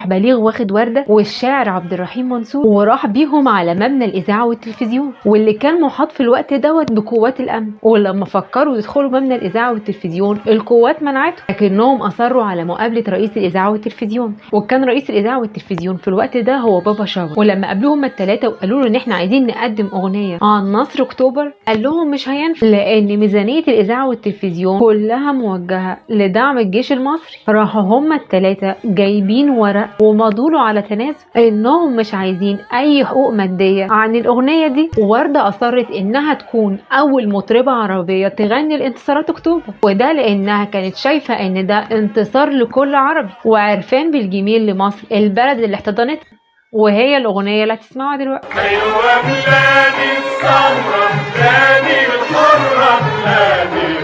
بليغ واخد وردة والشاعر عبد الرحيم منصور، وراح بيهم على مبنى الإذاعة والتلفزيون، واللي كان محاط في الوقت دوت بقوات الأمن. ولما فكروا يدخلوا مبنى الإذاعة والتلفزيون القوات منعتهم، لكنهم أصروا على مقابلة رئيس الإذاعة والتلفزيون. وكان رئيس الإذاعة والتلفزيون في الوقت ده هو بابا شاور. ولما قابلوهم هما الثلاثة وقالوا له إن إحنا عايزين نقدم أغنية عن نصر أكتوبر، قال لهم مش هينفع، لأن ميزانية الإذاعة والتلفزيون كلها موجهة لدعم الجيش المصري. راحوا هما الثلاثة جايبين ورق ومضوا له على تنازل إنهم مش عايزين أي حقوق مادية عن الأغنية دي. ووردة أصرت إنها تكون أول مطربة عربية تغني الانتصارات أكتوبر، وده لأنها كانت شايفة إن ده انتصار لكل عربي وعرفان بالجميل لمصر البلد اللي احتضنتها. وهي الأغنية اللي هتسمعها دلوقتي. أيوة بلادي الثورة، بلادي الحرة، بلادي